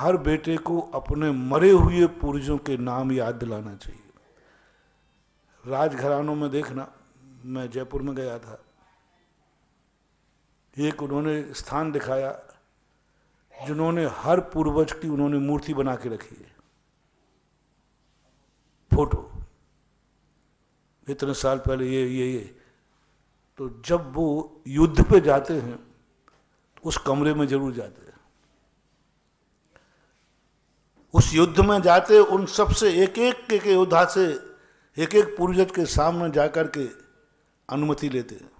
हर बेटे को अपने मरे हुए पूर्वजों के नाम याद दिलाना चाहिए। राजघरानों में देखना, मैं जयपुर में गया था, एक उन्होंने स्थान दिखाया जिन्होंने हर पूर्वज की उन्होंने मूर्ति बना के रखी है, फोटो, इतने साल पहले ये तो जब वो युद्ध पे जाते हैं तो उस कमरे में जरूर जाते हैं, उस युद्ध में जाते उन सब से एक एक के योद्धा से एक एक पूर्वज के सामने जाकर के अनुमति लेते हैं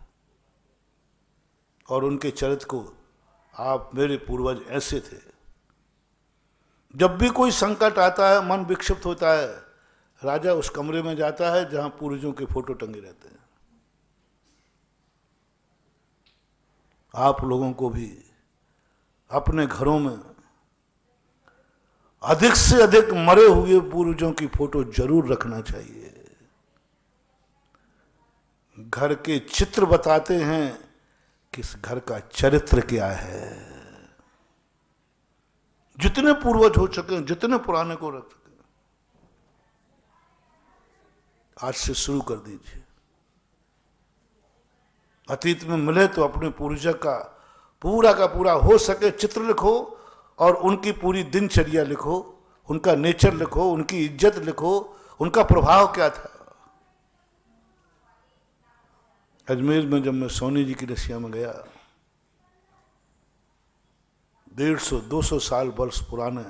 और उनके चरित्र को, आप मेरे पूर्वज ऐसे थे। जब भी कोई संकट आता है, मन विक्षिप्त होता है, राजा उस कमरे में जाता है जहां पूर्वजों के फोटो टंगे रहते हैं। आप लोगों को भी अपने घरों में अधिक से अधिक मरे हुए पूर्वजों की फोटो जरूर रखना चाहिए। घर के चित्र बताते हैं कि इस घर का चरित्र क्या है। जितने पूर्वज हो सके, जितने पुराने को रख सके, आज से शुरू कर दीजिए। अतीत में मिले तो अपने पूर्वज का पूरा हो सके चित्र लिखो और उनकी पूरी दिनचर्या लिखो, उनका नेचर लिखो, उनकी इज्जत लिखो, उनका प्रभाव क्या था। अजमेर में जब मैं सोनी जी की रसिया में गया, 150-200 साल वर्ष पुराने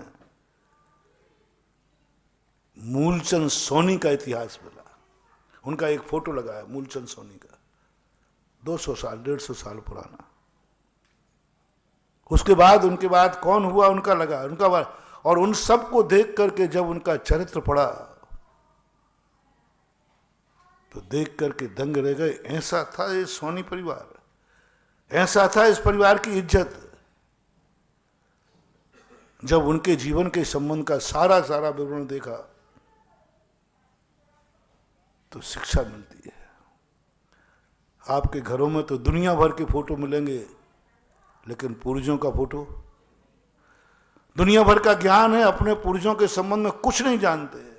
मूलचंद सोनी का इतिहास मिला। उनका एक फोटो लगा है मूलचंद सोनी का, 200 साल 150 साल पुराना। उसके बाद उनके बाद कौन हुआ उनका लगा, उनका बाद, और उन सब को देख करके जब उनका चरित्र पढ़ा तो देख करके दंग रह गए। ऐसा था ये सोनी परिवार, ऐसा था इस परिवार की इज्जत। जब उनके जीवन के संबंध का सारा विवरण देखा तो शिक्षा मिलती है। आपके घरों में तो दुनिया भर के फोटो मिलेंगे, लेकिन पूर्वजों का फोटो, दुनिया भर का ज्ञान है, अपने पूर्वजों के संबंध में कुछ नहीं जानते।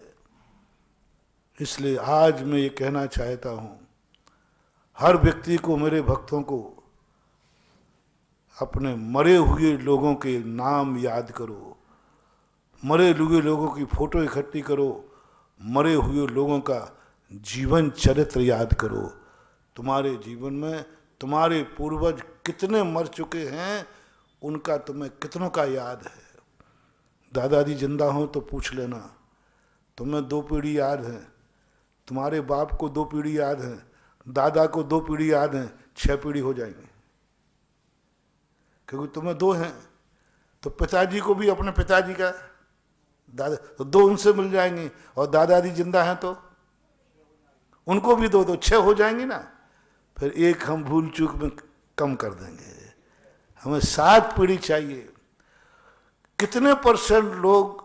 इसलिए आज मैं ये कहना चाहता हूं, हर व्यक्ति को, मेरे भक्तों को, अपने मरे हुए लोगों के नाम याद करो, मरे हुए लोगों की फोटो इकट्ठी करो, मरे हुए लोगों का जीवन चरित्र याद करो। तुम्हारे जीवन में तुम्हारे पूर्वज कितने मर चुके हैं, उनका तुम्हें कितनों का याद है। दादाजी जिंदा हो तो पूछ लेना, तुम्हें 2 पीढ़ी याद है, तुम्हारे बाप को 2 पीढ़ी याद है, दादा को 2 पीढ़ी याद है, 6 पीढ़ी हो जाएंगे। क्योंकि तुम्हें 2 हैं तो पिताजी को भी अपने पिताजी का दादा तो 2 उनसे मिल जाएंगे, और दादाजी जिंदा हैं तो उनको भी 2 6 हो जाएंगी ना। फिर एक हम भूल चूक में कम कर देंगे, हमें 7 पीढ़ी चाहिए। कितने % लोग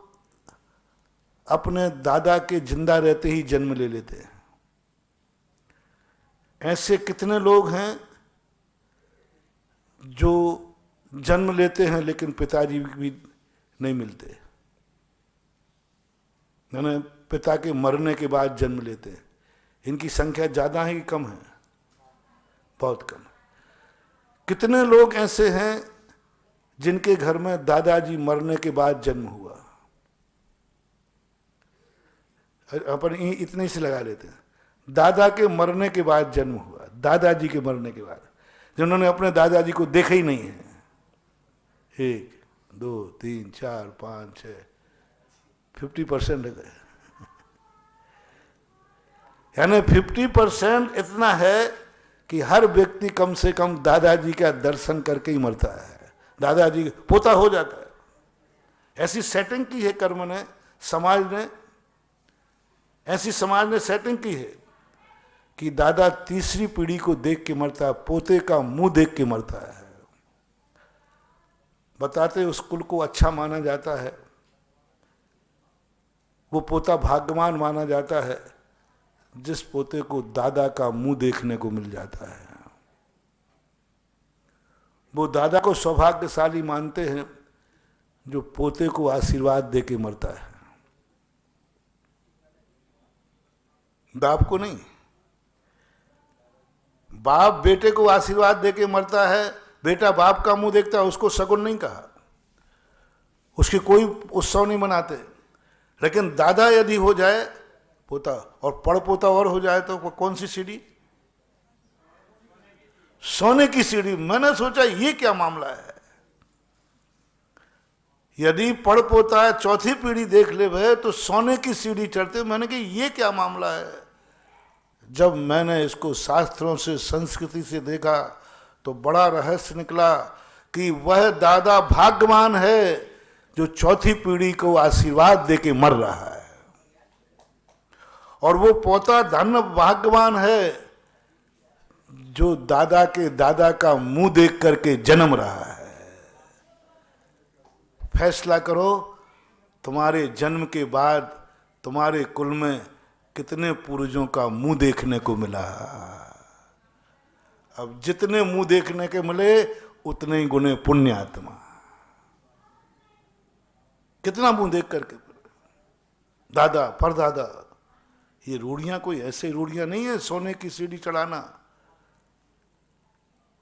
अपने दादा के जिंदा रहते ही जन्म ले लेते हैं? ऐसे कितने लोग हैं जो जन्म लेते हैं लेकिन पिताजी भी नहीं मिलते, यानी पिता के मरने के बाद जन्म लेते हैं? इनकी संख्या ज्यादा है कि कम है? बहुत कम। कितने लोग ऐसे हैं जिनके घर में दादाजी मरने के बाद जन्म हुआ? अपन इतने से लगा लेते हैं, दादा के मरने के बाद जन्म हुआ, दादाजी के मरने के बाद, जिन्होंने अपने दादाजी को देखा ही नहीं है। 1 2 3 4 5 6 50% है। यानी 50% इतना है कि हर व्यक्ति कम से कम दादाजी का दर्शन करके ही मरता है, दादाजी पोता हो जाता है। ऐसी सेटिंग की है कर्म ने, समाज ने, ऐसी समाज ने सेटिंग की है कि दादा तीसरी पीढ़ी को देख के मरता है, पोते का मुंह देख के मरता है। बताते उस कुल को अच्छा माना जाता है, वो पोता भाग्यवान माना जाता है जिस पोते को दादा का मुंह देखने को मिल जाता है। वो दादा को सौभाग्यशाली मानते हैं जो पोते को आशीर्वाद दे के मरता है, बाप को नहीं। बाप बेटे को आशीर्वाद दे के मरता है, बेटा बाप का मुंह देखता है, उसको शगुन नहीं कहा, उसकी कोई उत्सव नहीं मनाते। लेकिन दादा यदि हो जाए पोता और पड़पोता और हो जाए तो कौन सी सीढ़ी? सोने की सीढ़ी। मैंने सोचा ये क्या मामला है, यदि पड़पोता है चौथी पीढ़ी देख ले भे तो सोने की सीढ़ी चढ़ते। मैंने कहा ये क्या मामला है। जब मैंने इसको शास्त्रों से संस्कृति से देखा तो बड़ा रहस्य निकला कि वह दादा भाग्यवान है जो चौथी पीढ़ी को आशीर्वाद दे के मर रहा है, और वो पोता धन्य भाग्यवान है जो दादा के दादा का मुंह देख करके जन्म रहा है। फैसला करो, तुम्हारे जन्म के बाद तुम्हारे कुल में कितने पूर्वजों का मुंह देखने को मिला। अब जितने मुंह देखने के मिले उतने ही गुने पुण्य आत्मा। कितना मुंह देख करके दादा परदादा। ये रूढ़ियां कोई ऐसे रूढ़ियां नहीं है सोने की सीढ़ी चढ़ाना।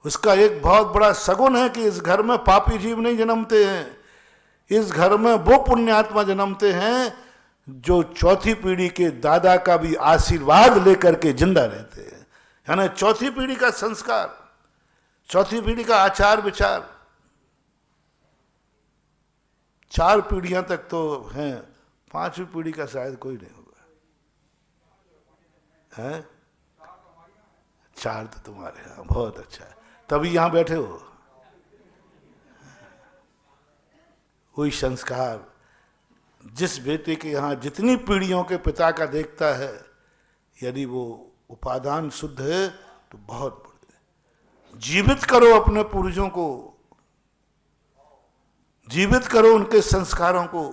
उसका एक बहुत बड़ा सगुन है कि इस घर में पापी जीव नहीं जन्मते हैं, इस घर में वो पुण्यात्मा जन्मते हैं जो चौथी पीढ़ी के दादा का भी आशीर्वाद लेकर के जिंदा रहते हैं। यानी चौथी पीढ़ी का संस्कार, चौथी पीढ़ी का आचार विचार। 4 पीढ़ियां तक तो हैं, 5वीं पीढ़ी का शायद कोई नहीं होगा। हैं 4 तो तुम्हारे यहाँ, बहुत अच्छा है, तभी यहां बैठे हो। कोई संस्कार जिस बेटे के यहाँ जितनी पीढ़ियों के पिता का देखता है, यदि वो उपादान शुद्ध है तो बहुत बड़े। जीवित करो अपने पूर्वजों को, जीवित करो उनके संस्कारों को,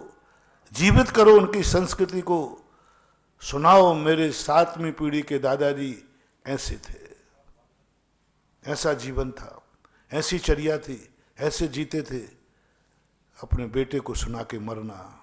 जीवित करो उनकी संस्कृति को। सुनाओ मेरे 7वीं पीढ़ी के दादाजी ऐसे थे, ऐसा जीवन था, ऐसी चर्या थी, ऐसे जीते थे। अपने बेटे को सुना के मरना